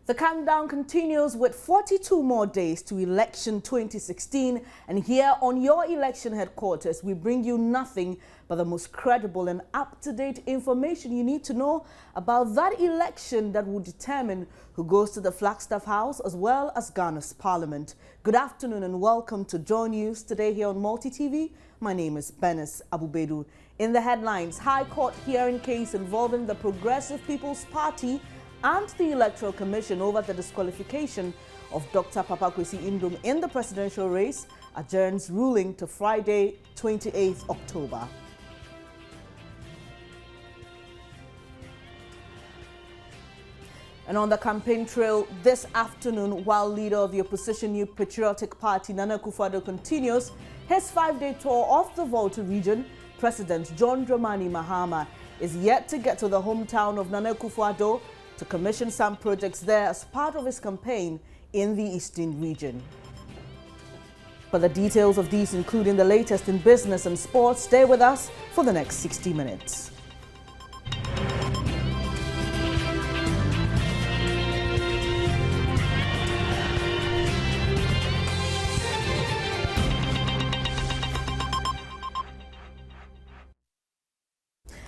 The countdown continues with 42 more days to election 2016, and here on your election headquarters, we bring you nothing but the most credible and up-to-date information you need to know about that election that will determine who goes to the Flagstaff House as well as Ghana's Parliament. Good afternoon and welcome to Joy News today here on Multi TV. My name is Benes Abubedu. In the headlines, High Court hearing case involving the Progressive People's Party and the Electoral Commission over the disqualification of Dr. Papa Kwesi Indom in the presidential race adjourns ruling to Friday, 28th October. And on the campaign trail this afternoon, while leader of the opposition New Patriotic Party, Nana Akufo-Addo, continues his 5-day tour of the Volta region, President John Dramani Mahama is yet to get to the hometown of Nana Akufo-Addo to commission some projects there as part of his campaign in the Eastern region. For the details of these, including the latest in business and sports, stay with us for the next 60 minutes.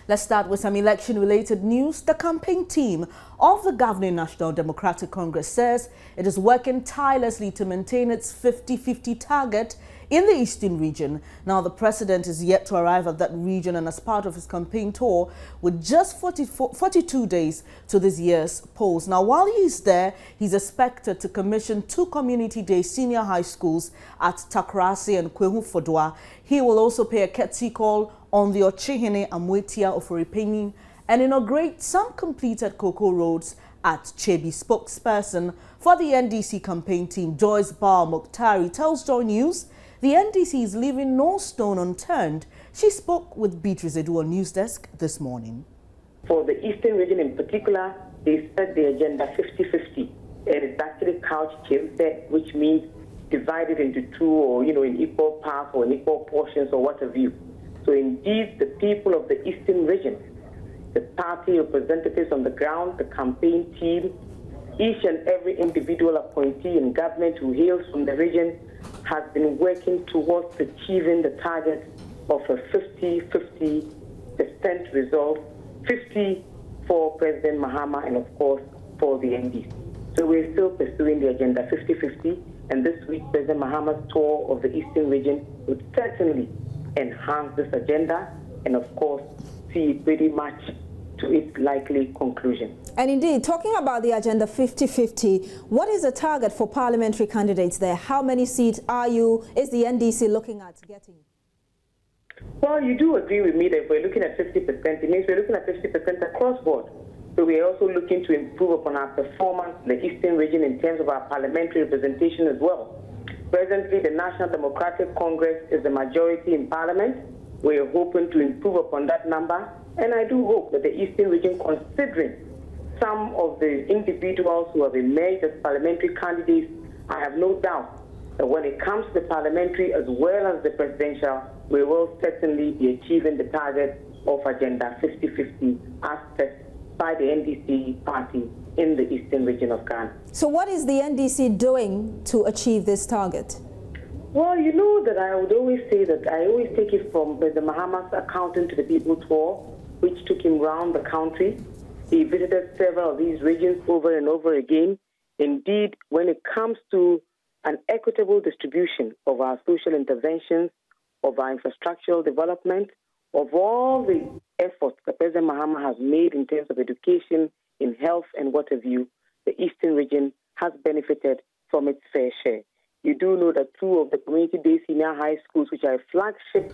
Let's start with some election-related news. The campaign team of the governing National Democratic Congress says it is working tirelessly to maintain its 50-50 target in the Eastern region. Now, the president is yet to arrive at that region, and as part of his campaign tour, with just 42 days to this year's polls. Now, while he's there, he's expected to commission 2 community-day senior high schools at Takoradi and Akufo-Addo. He will also pay a courtesy call on the Ochihene Amwetia of Oripenyin and inaugurate some completed cocoa roads at Chebi. Spokesperson for the NDC campaign team, Joyce Bar Mokhtari, tells Joy News the NDC is leaving no stone unturned. She spoke with Beatrice Edu on News Desk this morning. For the Eastern region in particular, they set the agenda 50-50. It's actually couched, which means divided into 2 or, in equal parts or in equal portions or what have you. So indeed, the people of the Eastern region, the party representatives on the ground, the campaign team, each and every individual appointee in government who hails from the region has been working towards achieving the target of a 50-50% result, 50 for President Mahama and, of course, for the NDC. So we're still pursuing the agenda 50-50, and this week President Mahama's tour of the Eastern region would certainly enhance this agenda and, of course, see it pretty much to its likely conclusion. And indeed, talking about the agenda 50-50, what is the target for parliamentary candidates there? How many seats is the NDC looking at getting? Well, you do agree with me that if we're looking at 50%, it means we're looking at 50% across board. So we are also looking to improve upon our performance in the Eastern region in terms of our parliamentary representation as well. Presently, the National Democratic Congress is the majority in Parliament. We are hoping to improve upon that number, and I do hope that the Eastern region, considering some of the individuals who have emerged as parliamentary candidates, I have no doubt that when it comes to the parliamentary as well as the presidential, we will certainly be achieving the target of Agenda 50-50 as set by the NDC party in the Eastern region of Ghana. So what is the NDC doing to achieve this target? Well, you know that I would always say that I always take it from President Mahama's Accounting to the People tour, which took him around the country. He visited several of these regions over and over again. Indeed, when it comes to an equitable distribution of our social interventions, of our infrastructural development, of all the efforts that President Mahama has made in terms of education, in health and what have you, the Eastern region has benefited from its fair share. You do know that 2 of the community-based senior high schools, which are a flagship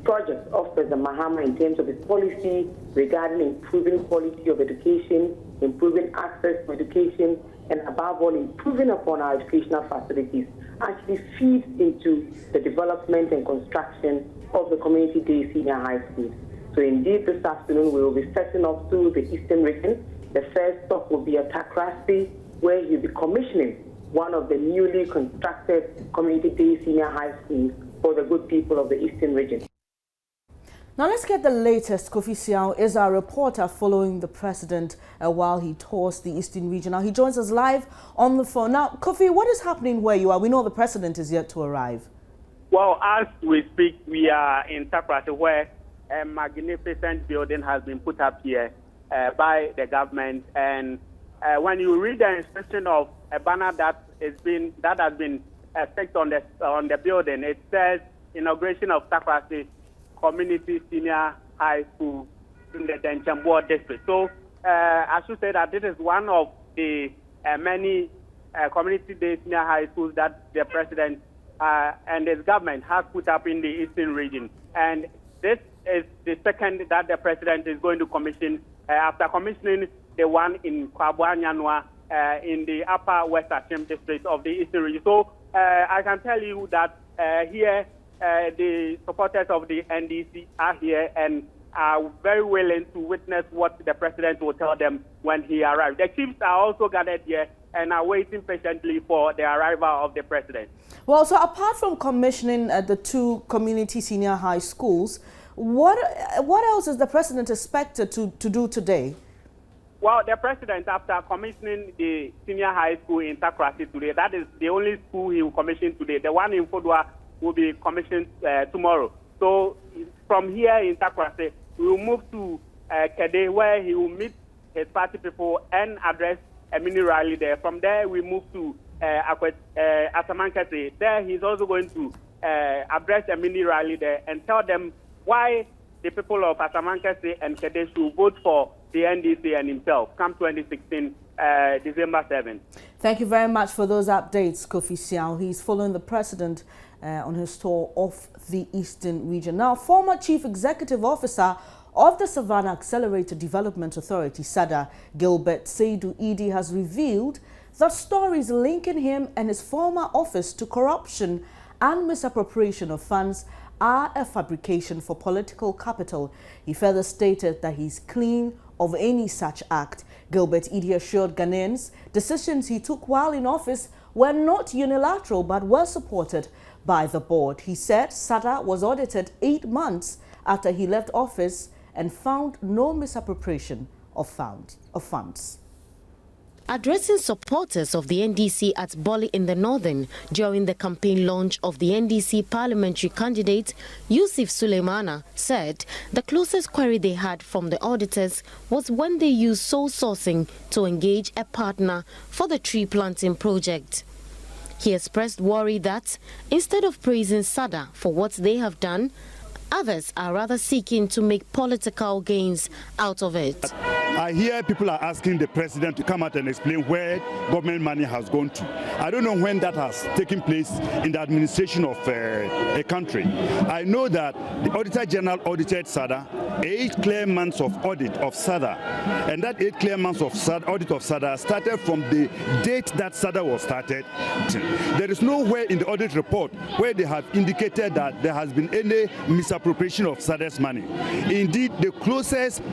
project of President Mahama in terms of his policy regarding improving quality of education, improving access to education, and above all, improving upon our educational facilities, actually feeds into the development and construction of the community-based senior high schools. So indeed, this afternoon we will be setting off to the Eastern region. The first stop will be at Takoradi, where he'll be commissioning one of the newly constructed community-based senior high schools for the good people of the Eastern region. Now let's get the latest. Kofi Siao is our reporter following the president while he tours the Eastern region. Now he joins us live on the phone. Now, Kofi, what is happening where you are? We know the president is yet to arrive. Well, as we speak, we are in Takoradi, where a magnificent building has been put up here by the government. And when you read the inscription of a banner that has been affixed on the building, it says inauguration of Takoradi Community Senior High School in the Denchambua district. So I should say that this is one of the many community-based senior high schools that the president and his government has put up in the Eastern region. And this is the second that the president is going to commission after commissioning the one in Kwabuanyanwa in the Upper West Ashim district of the Eastern region. So I can tell you that here the supporters of the NDC are here and are very willing to witness what the president will tell them when he arrives. The chiefs are also gathered here and are waiting patiently for the arrival of the president. Well, so apart from commissioning the two community senior high schools, what else is the president expected to do today? Well, the president, after commissioning the senior high school in Takoradi today, that is the only school he will commission today. The one in Fodua will be commissioned tomorrow. So from here in Takoradi, we will move to Kede, where he will meet his party people and address a mini rally there. From there, we move to Asamankese. There, he's also going to address a mini rally there and tell them why the people of Asamankese and Kede should vote for the NDC and himself come 2016, December 7th. Thank you very much for those updates, Kofi Siao. He's following the president on his tour of the Eastern region. Now, former Chief Executive Officer of the Savannah Accelerated Development Authority, SADA, Gilbert Seidu Idi, has revealed that stories linking him and his former office to corruption and misappropriation of funds are a fabrication for political capital. He further stated that he's clean of any such act. Gilbert Idi assured Ghanaians decisions he took while in office were not unilateral but were supported by the board. He said SADA was audited 8 months after he left office and found no misappropriation of funds. Addressing supporters of the NDC at Boli in the Northern during the campaign launch of the NDC parliamentary candidate, Yusuf Suleimana said the closest query they had from the auditors was when they used sole sourcing to engage a partner for the tree planting project. He expressed worry that instead of praising SADA for what they have done, others are rather seeking to make political gains out of it. I hear people are asking the president to come out and explain where government money has gone to. I don't know when that has taken place in the administration of a country. I know that the Auditor General audited SADA, 8 clear months of audit of SADA, and that 8 clear months of audit of SADA started from the date that SADA was started. There is nowhere in the audit report where they have indicated that there has been any misappropriation of SADA's money. Indeed, the closest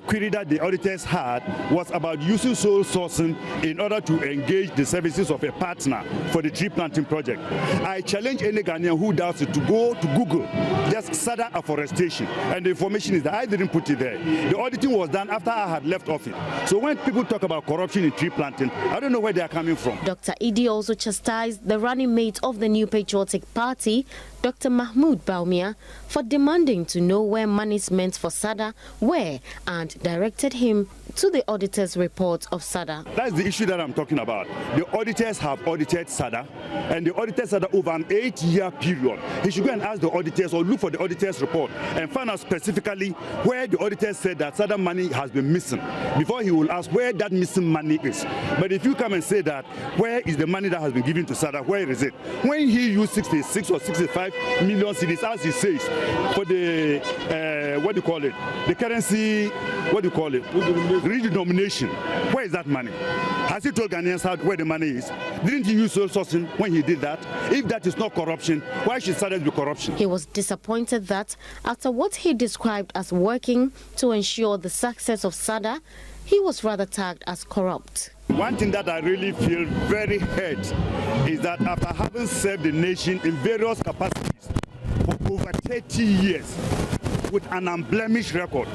query that the auditors had was about using sole sourcing in order to engage the services of a partner for the tree planting project. I challenge any Ghanaian who doubts it to go to Google, just SADA afforestation, and the information is that I didn't put it there. The auditing was done after I had left office. So when people talk about corruption in tree planting, I don't know where they are coming from. Dr. Idi also chastised the running mate of the New Patriotic Party, Dr. Mahmoud Baumia, for demanding to know where monies meant for SADA were and directed him to the auditor's report of SADA. That's the issue that I'm talking about. The auditors have audited SADA, and the auditors SADA over an 8-year period. He should go and ask the auditors or look for the auditor's report and find out specifically where the auditors said that SADA money has been missing before he will ask where that missing money is. But if you come and say that, where is the money that has been given to SADA, where is it? When he used 66 or 65 million cedis, as he says, for the, the currency, redenomination, where is that money? Has he told Ghanaians where the money is? Didn't he use sole sourcing when he did that? If that is not corruption, why should SADA be corruption? He was disappointed that after what he described as working to ensure the success of SADA, he was rather tagged as corrupt. One thing that I really feel very hurt is that after having served the nation in various capacities for over 30 years, with an unblemished record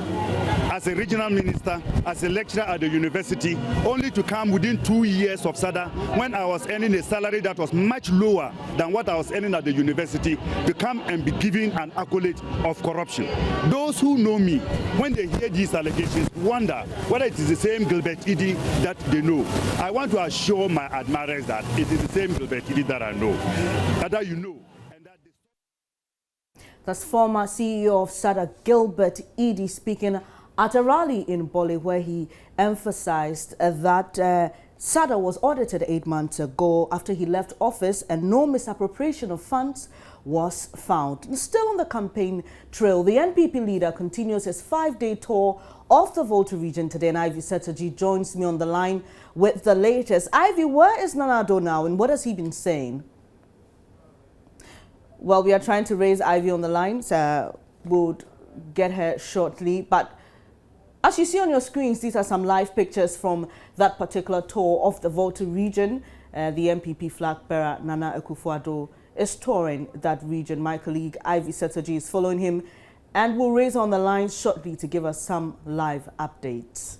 as a regional minister, as a lecturer at the university, only to come within 2 years of SADA, when I was earning a salary that was much lower than what I was earning at the university, to come and be given an accolade of corruption. Those who know me, when they hear these allegations, wonder whether it is the same Gilbert Idi that they know. I want to assure my admirers that it is the same Gilbert Idi that I know, that you know. That's former CEO of SADA, Gilbert Idi, speaking at a rally in Bole, where he emphasized that SADA was audited 8 months ago after he left office and no misappropriation of funds was found. Still on the campaign trail, the NPP leader continues his 5-day tour of the Volta region today, and Ivy Setaji joins me on the line with the latest. Ivy, where is Nana-Addo now and what has he been saying? Well, we are trying to raise Ivy on the line, so we'll get her shortly. But as you see on your screens, these are some live pictures from that particular tour of the Volta region. The MPP flag bearer, Nana Akufo-Addo, is touring that region. My colleague Ivy Setaji is following him, and we'll raise on the line shortly to give us some live updates.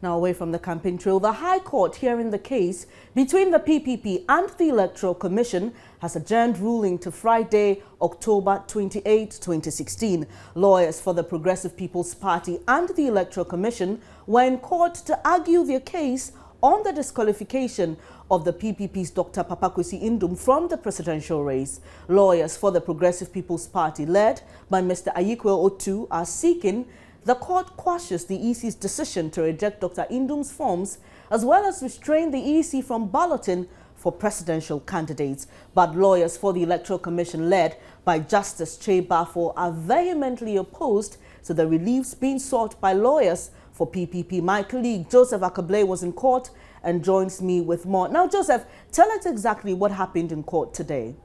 Now, away from the campaign trail, the High Court hearing the case between the PPP and the Electoral Commission has adjourned ruling to Friday, October 28, 2016. Lawyers for the Progressive People's Party and the Electoral Commission were in court to argue their case on the disqualification of the PPP's Dr. Papakwesi Indum from the presidential race. Lawyers for the Progressive People's Party, led by Mr. Akufo-Addo, are seeking the court quashes the EC's decision to reject Dr. Indum's forms, as well as restrain the EC from balloting for presidential candidates. But lawyers for the Electoral Commission, led by Justice Che Bafo, are vehemently opposed to the reliefs being sought by lawyers for PPP. My colleague Joseph Akable was in court and joins me with more. Now, Joseph, tell us exactly what happened in court today.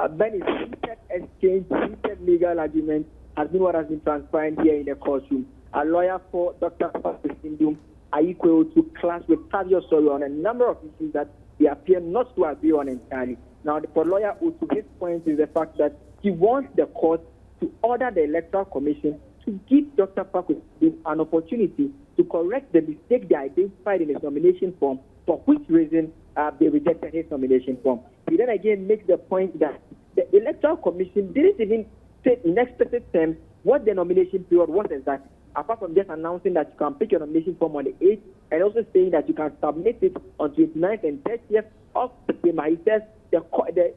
Benny, heated exchange, heated legal argument has been what has been transpiring here in the courtroom. A lawyer for Dr. Papakwesi Indum, Akufo-Addo, clash with Tadio Soro on a number of issues that they appear not to agree on entirely. Now, for lawyer Otu, his point is the fact that he wants the court to order the Electoral Commission to give Dr. Papakwesi Indum an opportunity to correct the mistake they identified in his nomination form, for which reason they rejected his nomination form. He then again makes the point that the Electoral Commission didn't even state in explicit terms what the nomination period was exactly, apart from just announcing that you can pick your nomination form on the 8th and also saying that you can submit it on 29th and 30th of September. He says the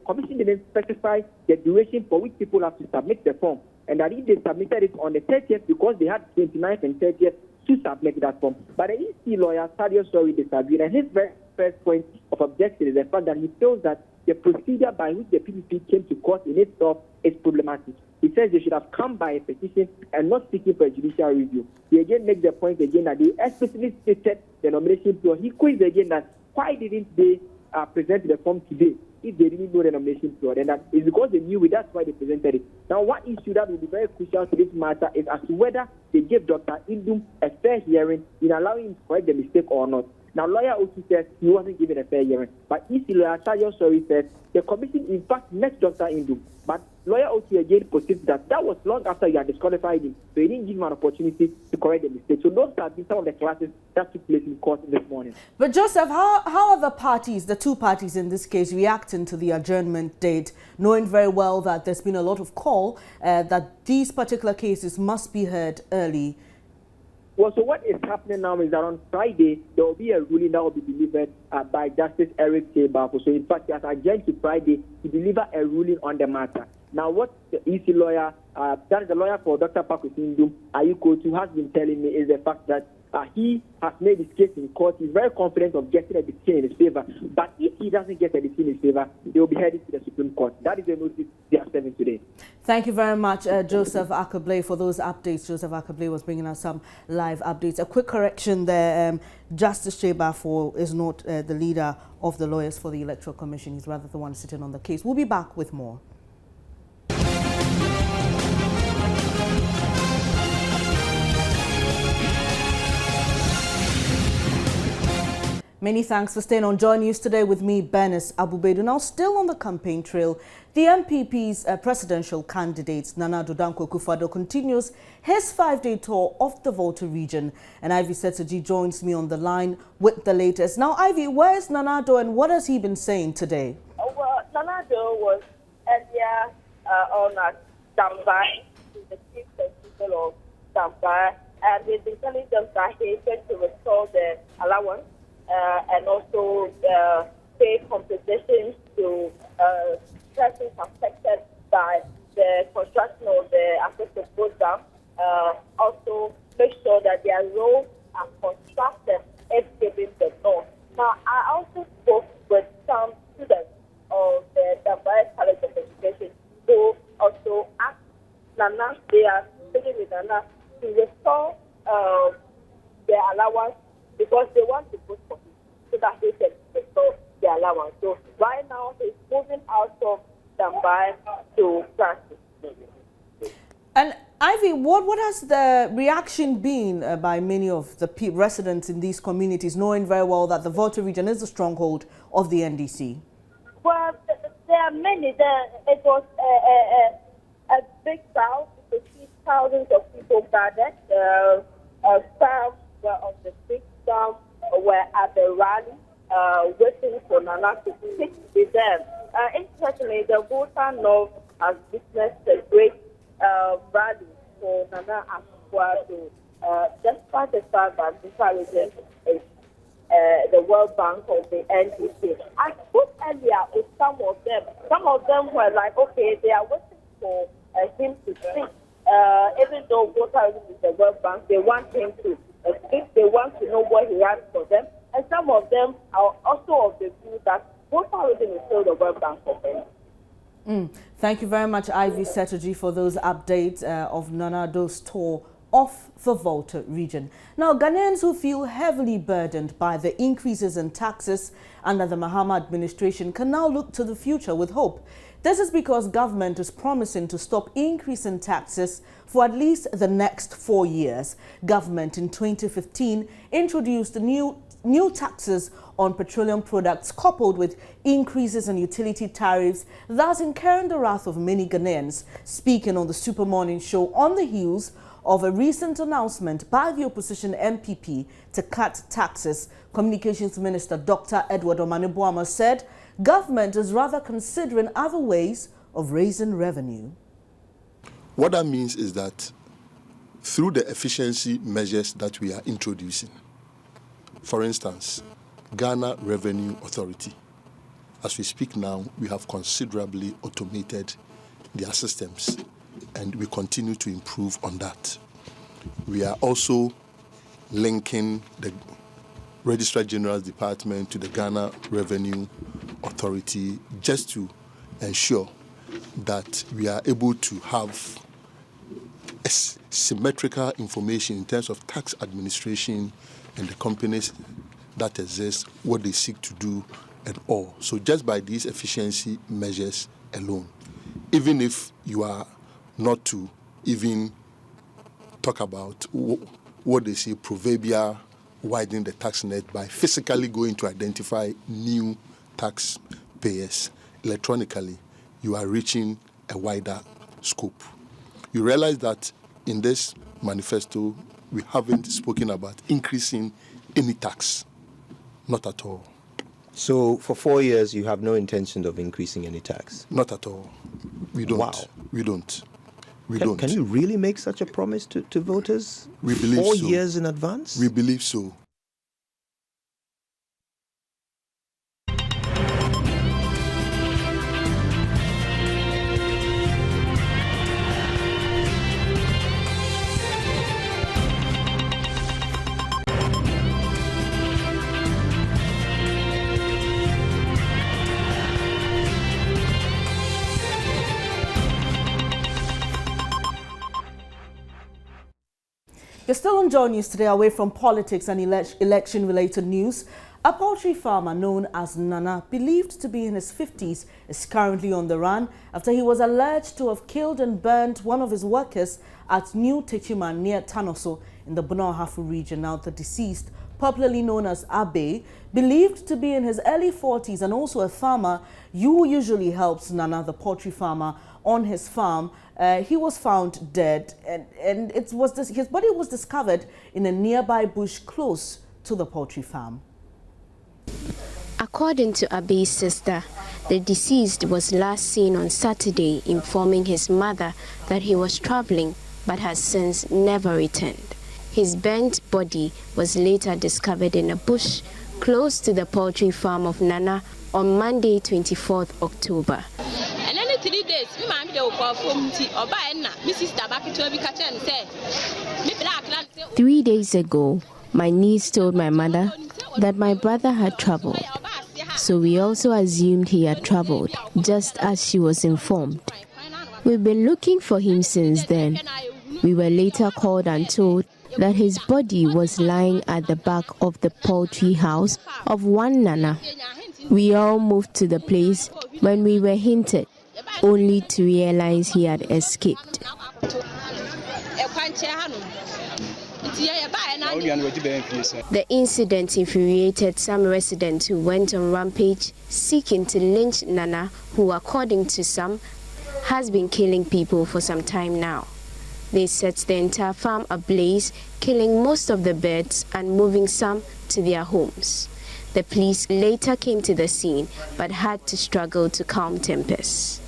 commission didn't specify the duration for which people have to submit the form, and that if they submitted it on the 30th because they had 29th and 30th to submit that form. But the EC lawyer, Tadio Soro, disagreed, and his very first point of objection is the fact that he feels that the procedure by which the PPP came to court in itself is problematic. He says they should have come by a petition and not seeking for a judicial review. He again makes the point again that they explicitly stated the nomination period. He quizzed again that why didn't they present the form today if they didn't know the nomination period, and that is because they knew it, that's why they presented it. Now, one issue that will be very crucial to this matter is as to whether they gave Dr. Indum a fair hearing in allowing him to correct the mistake or not. Now, lawyer Otu says he wasn't given a fair hearing, but EC lawyer Tadio Soro says the commission in fact met Dr. Indum, but lawyer Otu again posted that was long after you had disqualified him, so he didn't give him an opportunity to correct the mistake. So those have been some of the classes that took place in court this morning. But Joseph, how are the parties, the two parties in this case, reacting to the adjournment date, knowing very well that there's been a lot of call that these particular cases must be heard early? Well, so what is happening now is that on Friday, there will be a ruling that will be delivered by Justice Eric Che Bafo. So in fact, he has adjourned to Friday to deliver a ruling on the matter. Now, what the EC lawyer, that is the lawyer for Dr. Papakwesi Indum, Akufo-Addo, has been telling me is the fact that he has made his case in court. He's very confident of getting a decision in his favor. But if he doesn't get a decision in his favor, they will be headed to the Supreme Court. That is the notice they are serving today. Thank you very much, Joseph Akable, for those updates. Joseph Akable was bringing us some live updates. A quick correction there. Justice Che Bafo is not the leader of the lawyers for the Electoral Commission. He's rather the one sitting on the case. We'll be back with more. Many thanks for staying on Joy News today with me, Bernice Abubedu. Now, still on the campaign trail, the MPP's presidential candidate, Nana Akufo-Addo, continues his 5-day tour of the Volta region. And Ivy Setoji joins me on the line with the latest. Now, Ivy, where is Nana Akufo and what has he been saying today? Well, Nana Akufo was earlier on at Dambai, the chief principal of Dambai, and he's been telling them that he is going to restore the allowance and also pay compensation to persons affected by the construction of the Akufo-Addo dam. Also, make sure that their roads are constructed if given the north. Now, I also spoke with some students of the Dambai College of Education who also asked Nana, they are speaking with Nana, to restore their allowance because they want to vote for him so that they can restore their allowance. So right now he's moving out of Dambai to Francis. And Ivy, what has the reaction been by many of the residents in these communities, knowing very well that the Volta region is the stronghold of the NDC? Well, there are many. It was a big crowd. You could see thousands of people gathered. Some were on the street, some were at the rally, waiting for Nana to speak with them. Interestingly, the Volta North has witnessed a great rally for Nana Akufo-Addo, despite the fact that this region is the World Bank of the NDC. I spoke earlier with some of them. Some of them were like, okay, they are waiting for him to speak. Even though Volta is the World Bank, they want him to speak. They want to know what he has for them. And some of them are also of the view that Volta is still the World Bank of them. Thank you very much, Ivy Setoji, for those updates of Nana Akufo-Addo's tour of the Volta region. Now, Ghanaians who feel heavily burdened by the increases in taxes under the Mahama administration can now look to the future with hope. This is because government is promising to stop increasing taxes for at least the next 4 years. Government in 2015 introduced new taxes on petroleum products coupled with increases in utility tariffs, thus incurring the wrath of many Ghanaians. Speaking on the Super Morning Show on the heels of a recent announcement by the opposition MPP to cut taxes, Communications Minister Dr. Edward Omanibuama said government is rather considering other ways of raising revenue. What that means is that through the efficiency measures that we are introducing, for instance, Ghana Revenue Authority, as we speak now, we have considerably automated their systems and we continue to improve on that. We are also linking the Registrar General's Department to the Ghana Revenue Authority just to ensure that we are able to have symmetrical information in terms of tax administration and the companies that exist, what they seek to do and all. So just by these efficiency measures alone, even if you are not to even talk about what they say, proverbial widening the tax net by physically going to identify new taxpayers electronically, you are reaching a wider scope. You realize that in this manifesto, we haven't spoken about increasing any tax, not at all. So for 4 years, you have no intention of increasing any tax? Not at all. We don't. Wow. We don't. Can you really make such a promise to voters? We believe 4 so. years in advance? We believe so. You're still on Joy News today, away from politics and election-related news. A poultry farmer known as Nana, believed to be in his 50s, is currently on the run after he was alleged to have killed and burnt one of his workers at New Techiman near Tanoso in the Bono-Hafu region. Now, the deceased popularly known as Abe, believed to be in his early 40s and also a farmer who usually helps Nana, the poultry farmer, on his farm. He was found dead, and his body was discovered in a nearby bush close to the poultry farm. According to Abe's sister, the deceased was last seen on Saturday informing his mother that he was traveling but has since never returned. His burnt body was later discovered in a bush close to the poultry farm of Nana on Monday, 24th October. 3 days ago, my niece told my mother that my brother had traveled. So we also assumed he had traveled, just as she was informed. We've been looking for him since then. We were later called and told that his body was lying at the back of the poultry house of one Nana. We all moved to the place when we were hinted, only to realize he had escaped. The incident infuriated some residents who went on rampage seeking to lynch Nana, who, according to some, has been killing people for some time now. They set the entire farm ablaze, killing most of the birds and moving some to their homes. The police later came to the scene but had to struggle to calm tempers.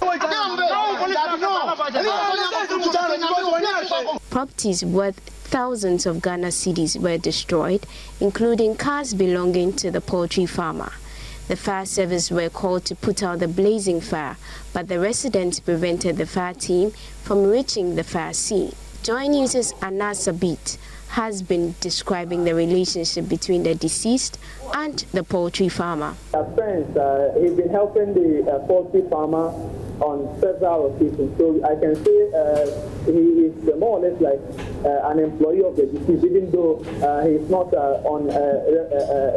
Properties worth thousands of Ghana cedis were destroyed, including cars belonging to the poultry farmer. The fire service were called to put out the blazing fire, but the residents prevented the fire team from reaching the fire scene. Joy News' Anas Abit has been describing the relationship between the deceased and the poultry farmer. Friends, he's been helping the poultry farmer on several occasions. So I can say he is more or less like an employee of the deceased, even though he's not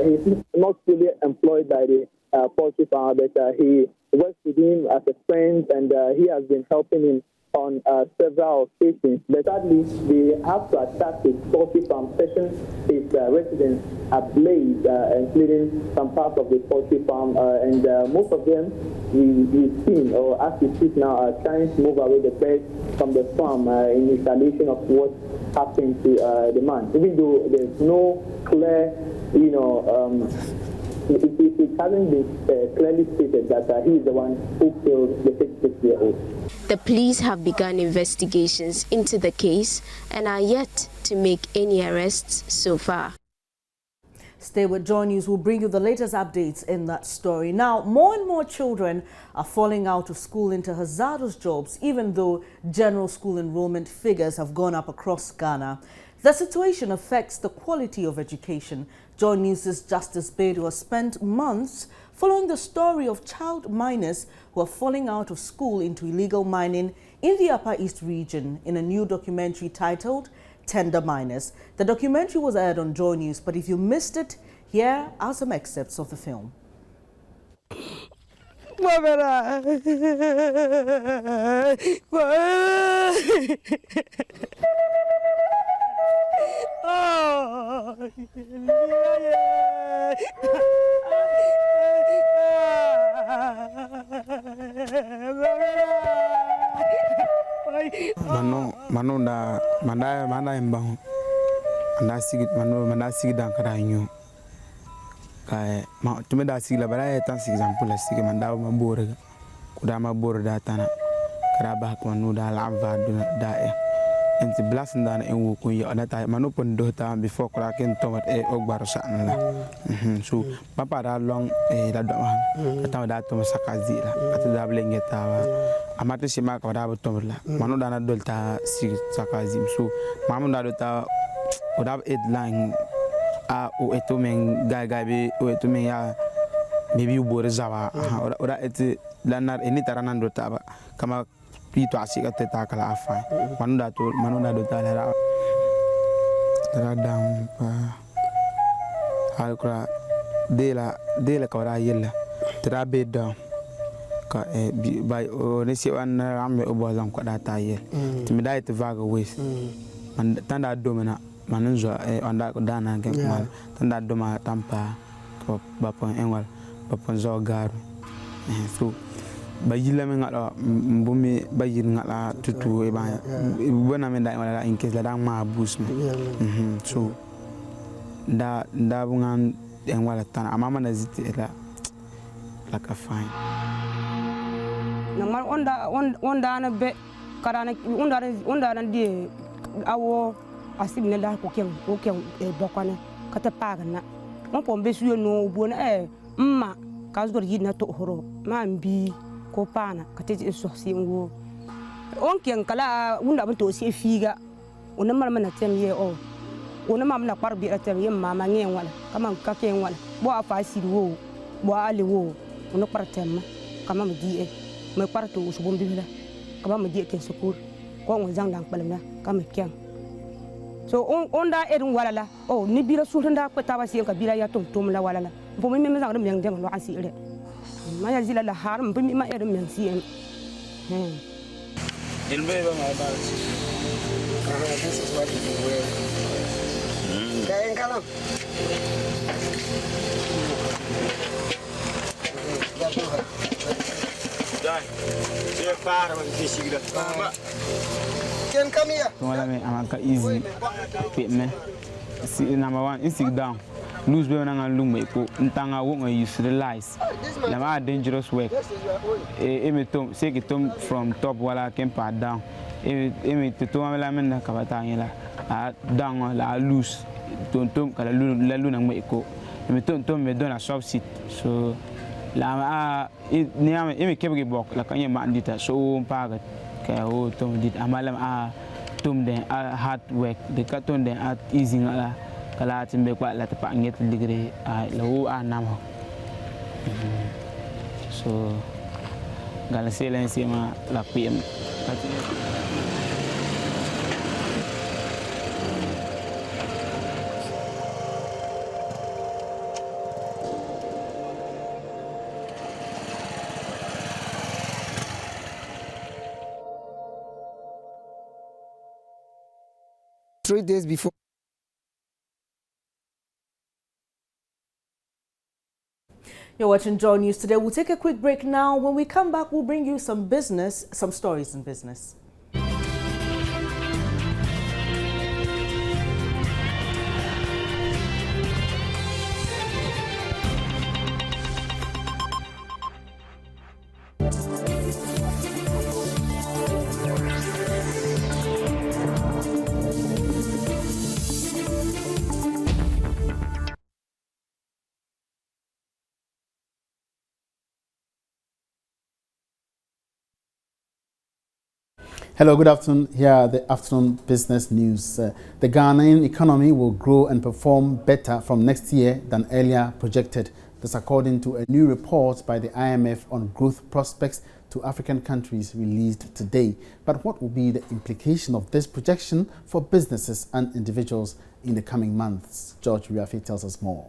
he's not fully employed by the poultry farmer, but he works with him as a friend, and he has been helping him on several occasions. But sadly, they have to attack his poultry farm, setting his residents ablaze, including some parts of the poultry farm, and most of them we've seen, or as we speak now, are trying to move away the birds from the farm in retaliation of what happened to the man. Even though there's no clear, it hasn't been clearly stated that he is the one who killed the 66-year-old. The police have begun investigations into the case and are yet to make any arrests so far. Stay with Joy News. We'll bring you the latest updates in that story. Now, more and more children are falling out of school into hazardous jobs, even though general school enrollment figures have gone up across Ghana. The situation affects the quality of education. Joy News' Justice Bedu has spent months following the story of child miners who are falling out of school into illegal mining in the Upper East region in a new documentary titled Tender Miners. The documentary was aired on Joy News, but if you missed it, here are some excerpts of the film. Mana embang mana sigi dan karanyo kai ma tume da sigi la bara tan sigi example sigi manda ma bor kuda ma bor da tana kara ba ko no da la va da enti blas ndan en wo ko yo ta manu pon do ta before ko ken tomat e ogbar sa la so papa da long e da do ta da to sakazi la ata da blenge ta amate sima ka da to la manu da na dolta si sakazi so mamu da do ta o da headline a o eto men gaga be o eto men ya maybe bor zawa o da et lanar eni taranan do ta kama pito asika teta kala afa manu da do ta la down halkra de la ka ra yella tra be down ka by ne si wan ramme o bolan ko da ta yel timi da it vaga wes man tanda do mena manunzo onda dana ke mal tanda doma tampa ko bapon enwal bapon zo garu so bayila me ngala mbumi bayir ngala tutu e ba bona me da wala in case la dang ma boost me so da bungan enwala tan amama na ziti la ka fine namal onda na be karana onda na die awo asib ne da ko ken bokane kata paga na on pombe suyo no bona mma kazgor yidna to horo ma mbi ko pana kate so si ngo on ken kala wunda ban to si figa on mal mana tem ye o on mam na par bi tem ye mama ngen wala kama ka ken wala bo afa si wo bo ale wo on par tem kama ma di me par to so bombi la kama ma di ken sukur ko on jang dang palna kama ken so on da edun wala la oh ni bira sultanda ko tabasi ka bira ya tom la wala la bo mi me zang dem dem lo asire ma ya zila la har mbi ma edun men si en ilbe ba ma ba this is what you wear kain kalam dai je para ma kisigira ba ken come here wala me amaka easy fit me see number 1 in sit down lose be na ngalum me ko ntanga wo ngai use realize la ma dangerous work me tom say ke tom from top wala ken pa down me to la men na kabata ngela down la lose tom kala lu na me ko me tom me don a soft seat so la ni am me kebe bok la kanya ma ndita so paga ka o tom dit amalam tom den hard work de katon den at easy ngala kala timbe kwa la tapa nget degree la o nam so gala selen sima la pm Three days before. You're watching Joy News today. We'll take a quick break now. When we come back, we'll bring you some stories in business. Hello, good afternoon. Here are the afternoon business news. The Ghanaian economy will grow and perform better from next year than earlier projected. This according to a new report by the IMF on growth prospects to African countries released today. But what will be the implication of this projection for businesses and individuals in the coming months? George Riafi tells us more.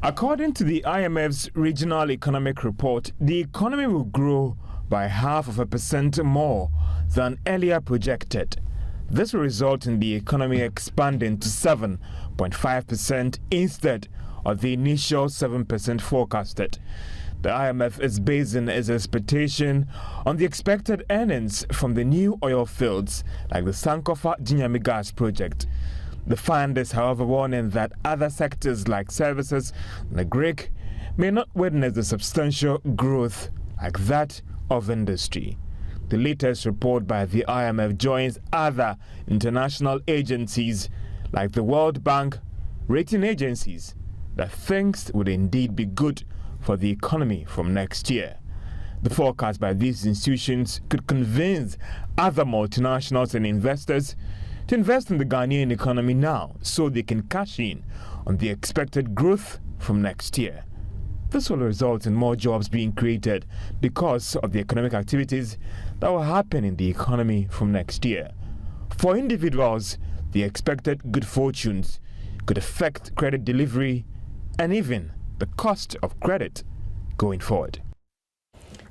According to the IMF's regional economic report, the economy will grow by 0.5% more than earlier projected. This will result in the economy expanding to 7.5% instead of the initial 7% forecasted. The IMF is basing its expectation on the expected earnings from the new oil fields like the Sankofa Jinyami gas project. The fund is, however, warning that other sectors like services and agric may not witness the substantial growth like that of industry. The latest report by the IMF joins other international agencies like the World Bank, rating agencies, that things would indeed be good for the economy from next year. The forecast by these institutions could convince other multinationals and investors to invest in the Ghanaian economy now so they can cash in on the expected growth from next year. This will result in more jobs being created because of the economic activities that will happen in the economy from next year. For individuals, the expected good fortunes could affect credit delivery and even the cost of credit going forward.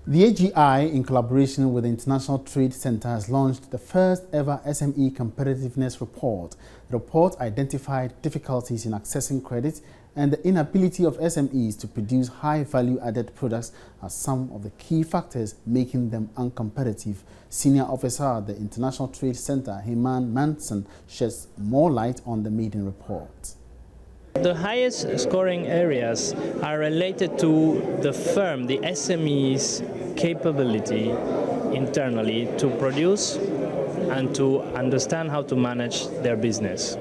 The AGI, in collaboration with the International Trade Center, has launched the first ever SME Competitiveness Report. The report identified difficulties in accessing credit and the inability of SMEs to produce high value-added products as some of the key factors making them uncompetitive. Senior officer at the International Trade Center, Heman Manson, sheds more light on the maiden report. The highest scoring areas are related to the firm, the SME's capability internally to produce and to understand how to manage their business.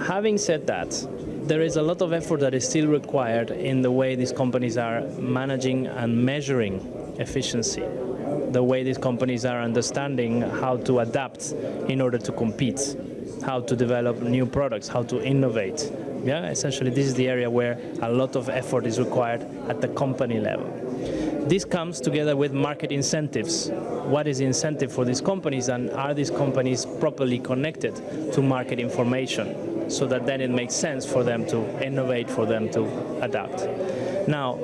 Having said that, there is a lot of effort that is still required in the way these companies are managing and measuring efficiency, the way these companies are understanding how to adapt in order to compete, how to develop new products, how to innovate. Yeah, essentially this is the area where a lot of effort is required at the company level. This comes together with market incentives. What is the incentive for these companies, and are these companies properly connected to market information so that then it makes sense for them to innovate, for them to adapt. Now,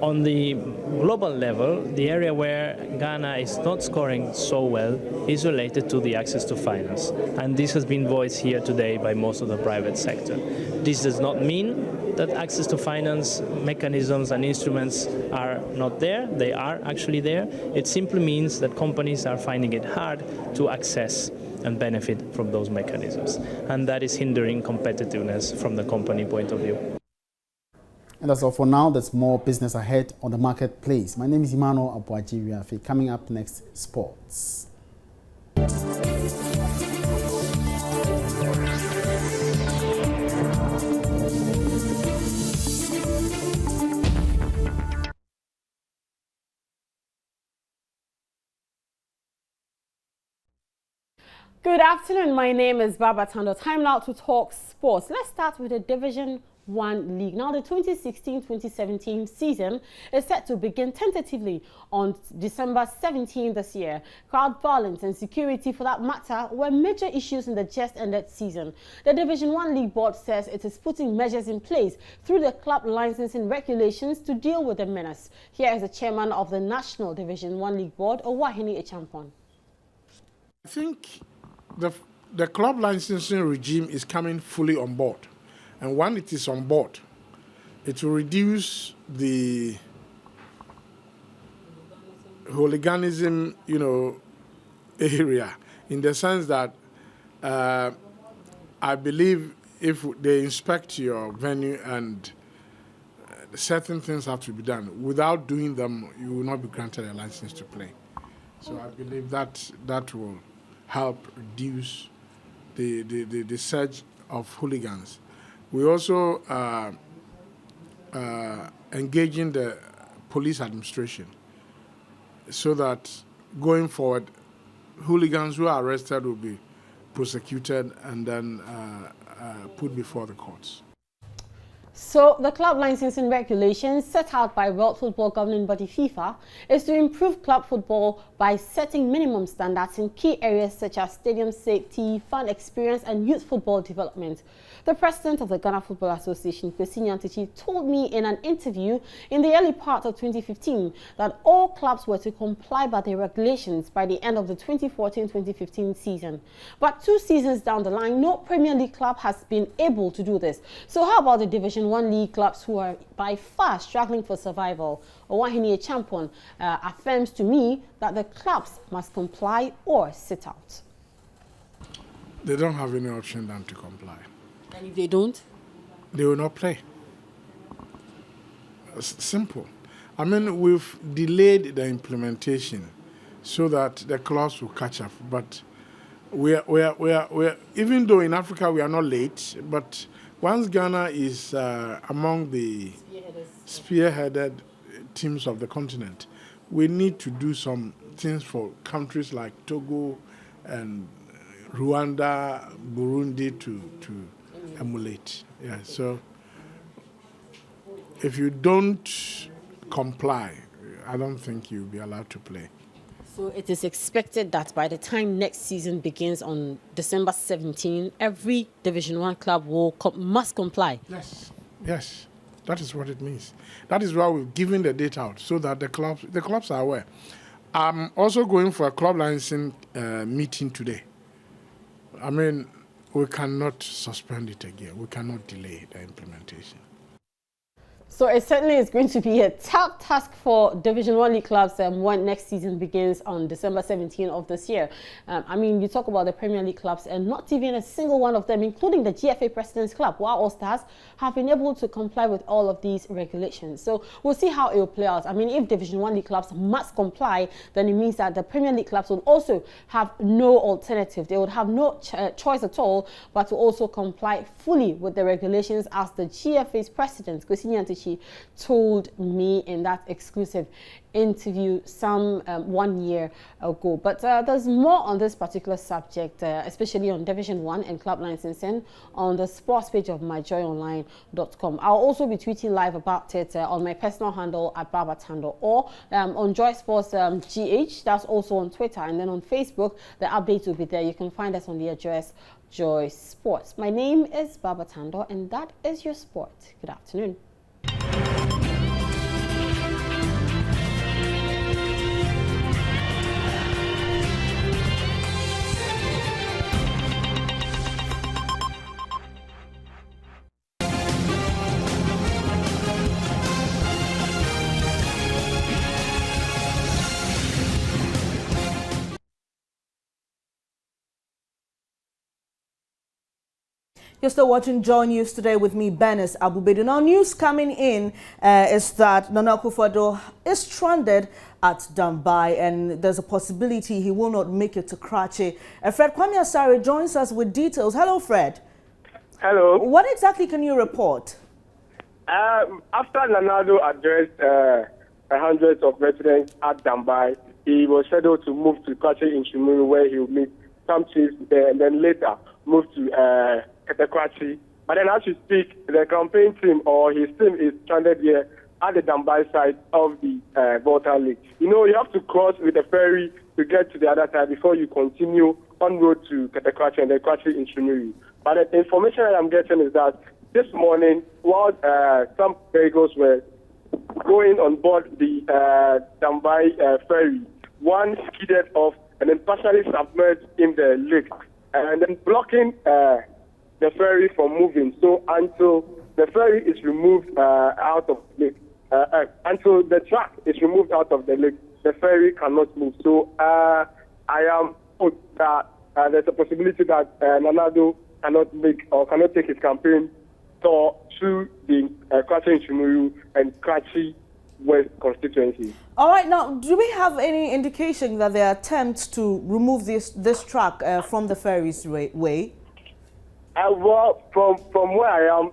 on the global level, the area where Ghana is not scoring so well is related to the access to finance. And this has been voiced here today by most of the private sector. This does not mean that access to finance mechanisms and instruments are not there. They are actually there. It simply means that companies are finding it hard to access and benefit from those mechanisms. And that is hindering competitiveness from the company point of view. And that's all for now. There's more business ahead on the marketplace. My name is Emmanuel Abuaji. Coming up next, sports. Good afternoon. My name is Baba Tando. Time now to talk sports. Let's start with the Division 1 League. Now, the 2016-2017 season is set to begin tentatively on December 17 this year. Crowd violence and security, for that matter, were major issues in the just ended season. The Division 1 League Board says it is putting measures in place through the club licensing regulations to deal with the menace. Here is the chairman of the National Division 1 League Board, Owahini Echampon. I think the club licensing regime is coming fully on board. And when it is on board, it will reduce the hooliganism, area, in the sense that I believe if they inspect your venue and certain things have to be done, without doing them, you will not be granted a license to play. So I believe that will help reduce the surge of hooligans. We also engage in the police administration so that going forward, hooligans who are arrested will be prosecuted and then put before the courts. So, the club licensing regulations set out by World Football Governing Body FIFA is to improve club football by setting minimum standards in key areas such as stadium safety, fan experience and youth football development. The president of the Ghana Football Association, Kwesi Nyantakyi, told me in an interview in the early part of 2015 that all clubs were to comply by the regulations by the end of the 2014-2015 season. But 2 seasons down the line, no Premier League club has been able to do this. So how about the Division 1 League clubs who are by far struggling for survival? Owahini Echampon affirms to me that the clubs must comply or sit out. They don't have any option than to comply. And if they don't? They will not play. It's simple. I mean, we've delayed the implementation so that the clubs will catch up. But we are even though in Africa we are not late, but once Ghana is among the spearheaded teams of the continent, we need to do some things for countries like Togo and Rwanda, Burundi to emulate. Yeah, so if you don't comply, I don't think you'll be allowed to play. So it is expected that by the time next season begins on December 17, every Division 1 club must comply. Yes. That is what it means. That is why we've given the date out so that the clubs are aware. I'm also going for a club licensing meeting today. I mean, we cannot suspend it again. We cannot delay the implementation. So it certainly is going to be a tough task for Division 1 League clubs when next season begins on December 17 of this year. I mean, you talk about the Premier League clubs and not even a single one of them, including the GFA President's Club, while All Stars have been able to comply with all of these regulations. So we'll see how it will play out. I mean, if Division 1 League clubs must comply, then it means that the Premier League clubs will also have no alternative. They would have no choice at all but to also comply fully with the regulations, as the GFA's president, Kwesi Nyantakyi, told me in that exclusive interview some 1 year ago. But there's more on this particular subject, especially on Division 1 and club licensing, on the sports page of myjoyonline.com. I'll also be tweeting live about it on my personal handle at Babatando, or on Joy Sports GH, that's also on Twitter, and then on Facebook the updates will be there. You can find us on the address Joy Sports. My name is Babatando, and that is your sport. Good afternoon. You're still watching Joy News today with me, Benis Abubedu. Now, news coming in is that Nana Akufo-Addo is stranded at Dambai, and there's a possibility he will not make it to Karachi. Fred Kwame Asare joins us with details. Hello, Fred. Hello. What exactly can you report? After Nanado addressed hundreds of residents at Dambai, he was scheduled to move to Karachi in Shimuru, where he will meet some chiefs there, and then later move to Karachi. But then as we speak, the campaign team or his team is stranded here at the Dambai side of the Volta Lake. You know, you have to cross with a ferry to get to the other side before you continue on road to Karachi and then Karachi in Shimuru. But the information that I'm getting is that this morning, while some vehicles were going on board the Dambai ferry, one skidded off and then partially submerged in the lake, and then blocking the ferry from moving. So until the ferry is removed out of the lake, until the track is removed out of the lake, the ferry cannot move. So I am hoping that there's a possibility that Nanado cannot make or cannot take his campaign tour through the Karachi Shimuru and Karachi West constituency. All right, now, do we have any indication that there are attempts to remove this track from the ferry's way? Well, from where I am,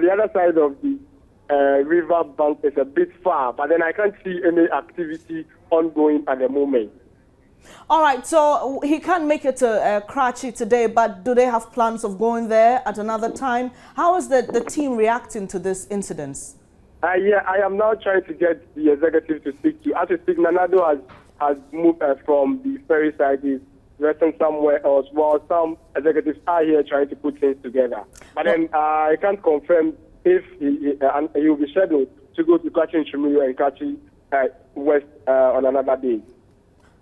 the other side of the river bank is a bit far, but then I can't see any activity ongoing at the moment. All right, so he can't make it to Karachi today, but do they have plans of going there at another time? How is the team reacting to this incident? Yeah, I am now trying to get the executive to speak to. As we speak, Nanado has moved from the ferry side, is resting somewhere else, while some executives are here trying to put things together. But then I can't confirm if he will be scheduled to go to Karachi Shimuru and Karachi West on another day.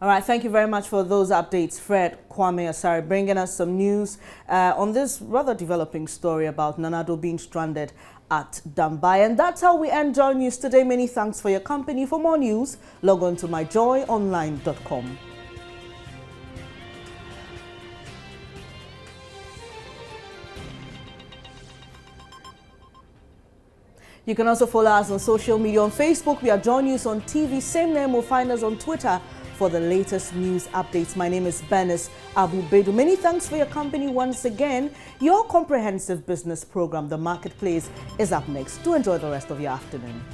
All right, thank you very much for those updates, Fred Kwame Asare, bringing us some news on this rather developing story about Nanado being stranded at Dambai. And that's how we end Joy News today. Many thanks for your company. For more news, log on to myjoyonline.com. You can also follow us on social media. On Facebook, we are Joy News. On TV, same name. Will find us on Twitter for the latest news updates. My name is Benis Abubedu. Many thanks for your company once again. Your comprehensive business program, The Marketplace, is up next. Do enjoy the rest of your afternoon.